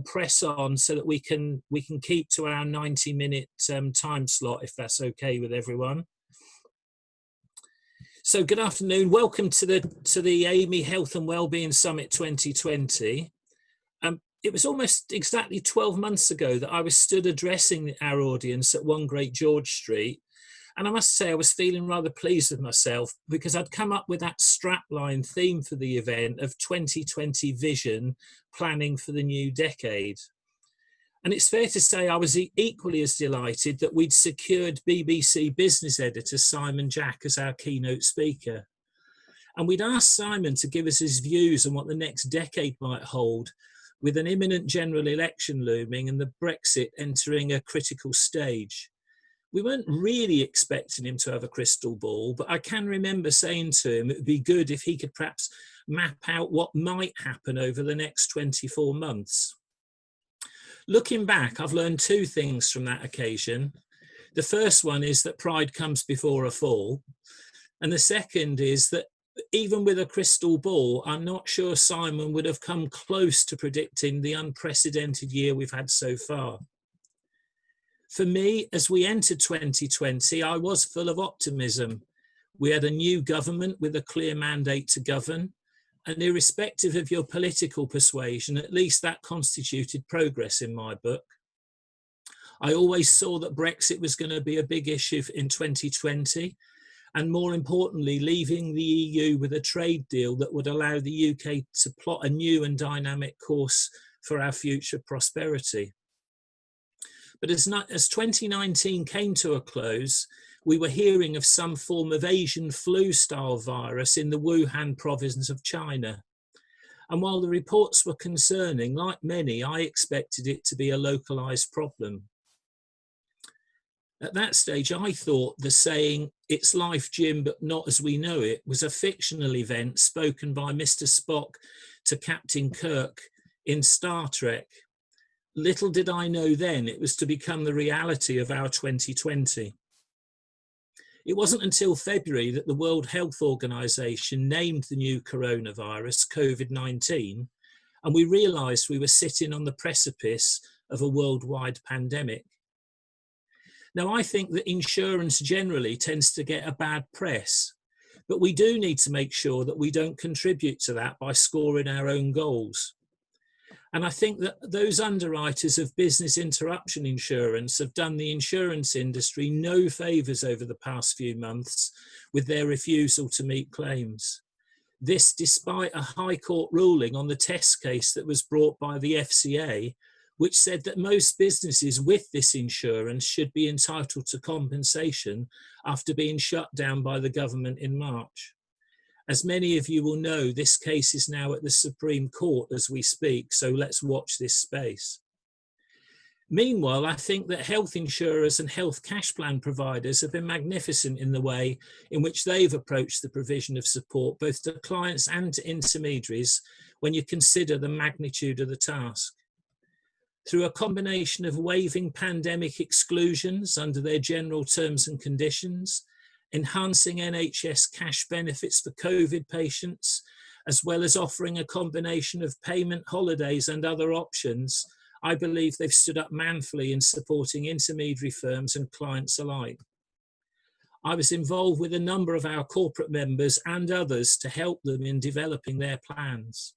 press on so that we can keep to our 90-minute time slot, if that's okay with everyone. So good afternoon. Welcome to the AMII Health and Wellbeing Summit 2020. It was almost exactly 12 months ago that I was stood addressing our audience at 1 Great George Street. And I must say I was feeling rather pleased with myself because I'd come up with that strapline theme for the event of 2020 vision, planning for the new decade. And it's fair to say I was equally as delighted that we'd secured BBC business editor Simon Jack as our keynote speaker. And we'd asked Simon to give us his views on what the next decade might hold, with an imminent general election looming and the Brexit entering a critical stage. We weren't really expecting him to have a crystal ball, but I can remember saying to him it would be good if he could perhaps map out what might happen over the next 24 months. Looking back, I've learned two things from that occasion. The first one is that pride comes before a fall. And the second is that even with a crystal ball, I'm not sure Simon would have come close to predicting the unprecedented year we've had so far. For me, as we entered 2020, I was full of optimism. We had a new government with a clear mandate to govern, and irrespective of your political persuasion, at least that constituted progress in my book. I always saw that Brexit was going to be a big issue in 2020, and more importantly, leaving the EU with a trade deal that would allow the UK to plot a new and dynamic course for our future prosperity. But as 2019 came to a close, we were hearing of some form of Asian flu-style virus in the Wuhan province of China. And while the reports were concerning, like many, I expected it to be a localized problem. At that stage, I thought the saying, "It's life, Jim, but not as we know it," was a fictional event spoken by Mr. Spock to Captain Kirk in Star Trek. Little did I know then it was to become the reality of our 2020. It wasn't until February that the World Health Organization named the new coronavirus COVID-19, and we realized we were sitting on the precipice of a worldwide pandemic. Now, I think that insurance generally tends to get a bad press, but we do need to make sure that we don't contribute to that by scoring our own goals. And I think that those underwriters of business interruption insurance have done the insurance industry no favours over the past few months with their refusal to meet claims. This despite a High Court ruling on the test case that was brought by the FCA, which said that most businesses with this insurance should be entitled to compensation after being shut down by the government in March. As many of you will know, this case is now at the Supreme Court as we speak, so let's watch this space. Meanwhile, I think that health insurers and health cash plan providers have been magnificent in the way in which they've approached the provision of support, both to clients and to intermediaries, when you consider the magnitude of the task. Through a combination of waiving pandemic exclusions under their general terms and conditions, enhancing NHS cash benefits for COVID patients, as well as offering a combination of payment holidays and other options, I believe they've stood up manfully in supporting intermediary firms and clients alike. I was involved with a number of our corporate members and others to help them in developing their plans.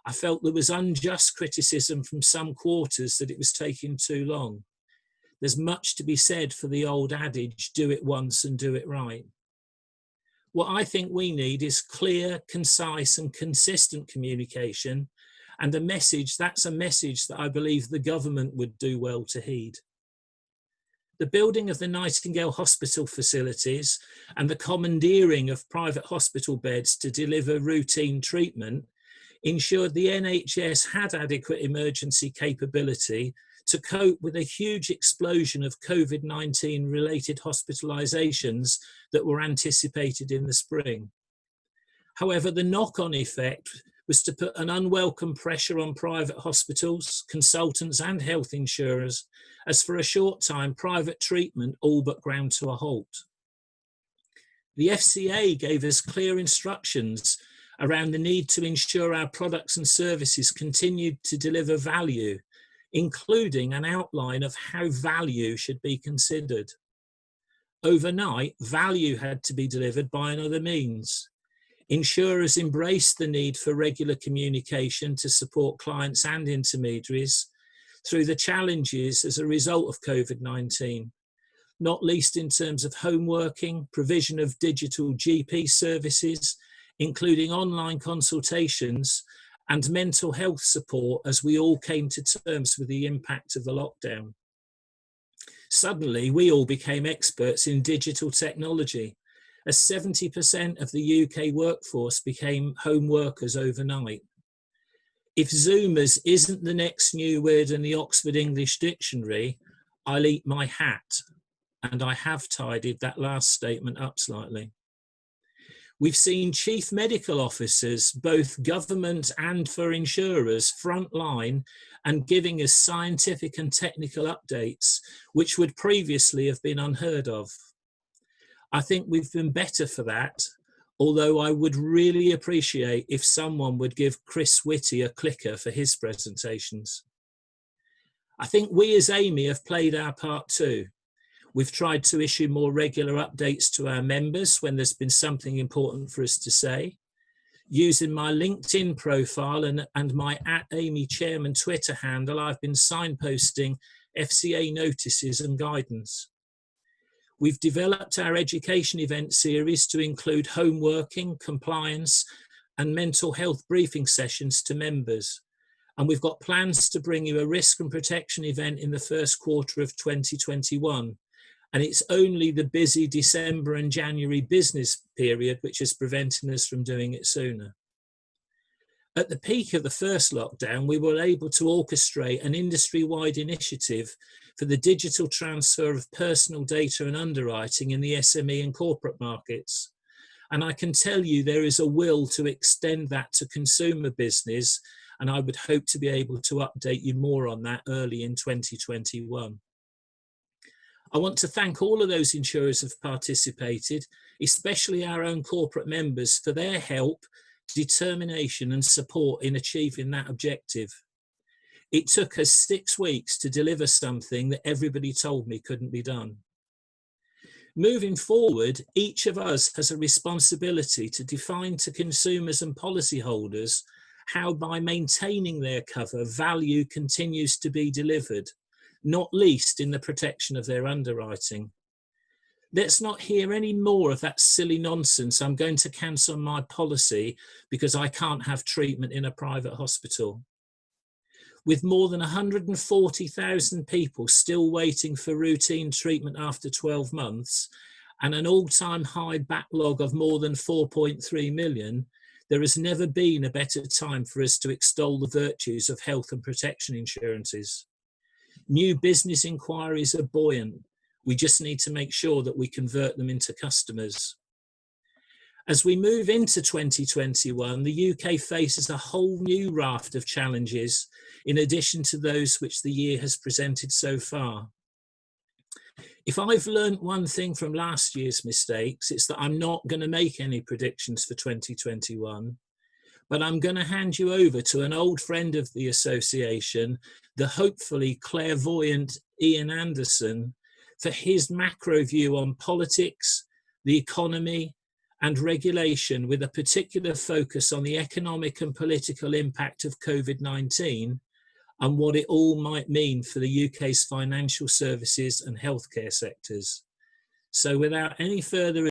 I felt there was unjust criticism from some quarters that it was taking too long. There's much to be said for the old adage, do it once and do it right. What I think we need is clear, concise and consistent communication, and that's a message that I believe the government would do well to heed. The building of the Nightingale Hospital facilities and the commandeering of private hospital beds to deliver routine treatment ensured the NHS had adequate emergency capability to cope with a huge explosion of COVID-19 related hospitalisations that were anticipated in the spring. However, the knock-on effect was to put an unwelcome pressure on private hospitals, consultants and health insurers, as for a short time private treatment all but ground to a halt. The FCA gave us clear instructions around the need to ensure our products and services continued to deliver value including an outline of how value should be considered. Overnight, value had to be delivered by another means. Insurers embraced the need for regular communication to support clients and intermediaries through the challenges as a result of COVID-19, not least in terms of home working, provision of digital GP services, including online consultations, and mental health support as we all came to terms with the impact of the lockdown. Suddenly, we all became experts in digital technology, as 70% of the UK workforce became home workers overnight. If Zoomers isn't the next new word in the Oxford English Dictionary, I'll eat my hat, and I have tidied that last statement up slightly. We've seen chief medical officers, both government and for insurers, frontline and giving us scientific and technical updates, which would previously have been unheard of. I think we've been better for that, although I would really appreciate if someone would give Chris Whitty a clicker for his presentations. I think we as AMII have played our part too. We've tried to issue more regular updates to our members when there's been something important for us to say. Using my LinkedIn profile and my @AMII Chairman Twitter handle, I've been signposting FCA notices and guidance. We've developed our education event series to include home working, compliance, and mental health briefing sessions to members. And we've got plans to bring you a risk and protection event in the first quarter of 2021. And it's only the busy December and January business period which is preventing us from doing it sooner. At the peak of the first lockdown, we were able to orchestrate an industry-wide initiative for the digital transfer of personal data and underwriting in the SME and corporate markets. And I can tell you there is a will to extend that to consumer business, and I would hope to be able to update you more on that early in 2021. I want to thank all of those insurers who have participated, especially our own corporate members, for their help, determination and support in achieving that objective. It took us 6 weeks to deliver something that everybody told me couldn't be done. Moving forward, each of us has a responsibility to define to consumers and policyholders how, by maintaining their cover, value continues to be delivered, not least in the protection of their underwriting. Let's not hear any more of that silly nonsense. I'm going to cancel my policy because I can't have treatment in a private hospital. With more than 140,000 people still waiting for routine treatment after 12 months and an all-time high backlog of more than 4.3 million, there has never been a better time for us to extol the virtues of health and protection insurances. New business inquiries are buoyant. We just need to make sure that we convert them into customers. As we move into 2021, the UK faces a whole new raft of challenges in addition to those which the year has presented so far. If I've learned one thing from last year's mistakes, it's that I'm not going to make any predictions for 2021. But I'm going to hand you over to an old friend of the association, the hopefully clairvoyant Ian Anderson, for his macro view on politics, the economy, and regulation, with a particular focus on the economic and political impact of COVID-19 and what it all might mean for the UK's financial services and healthcare sectors. So without any further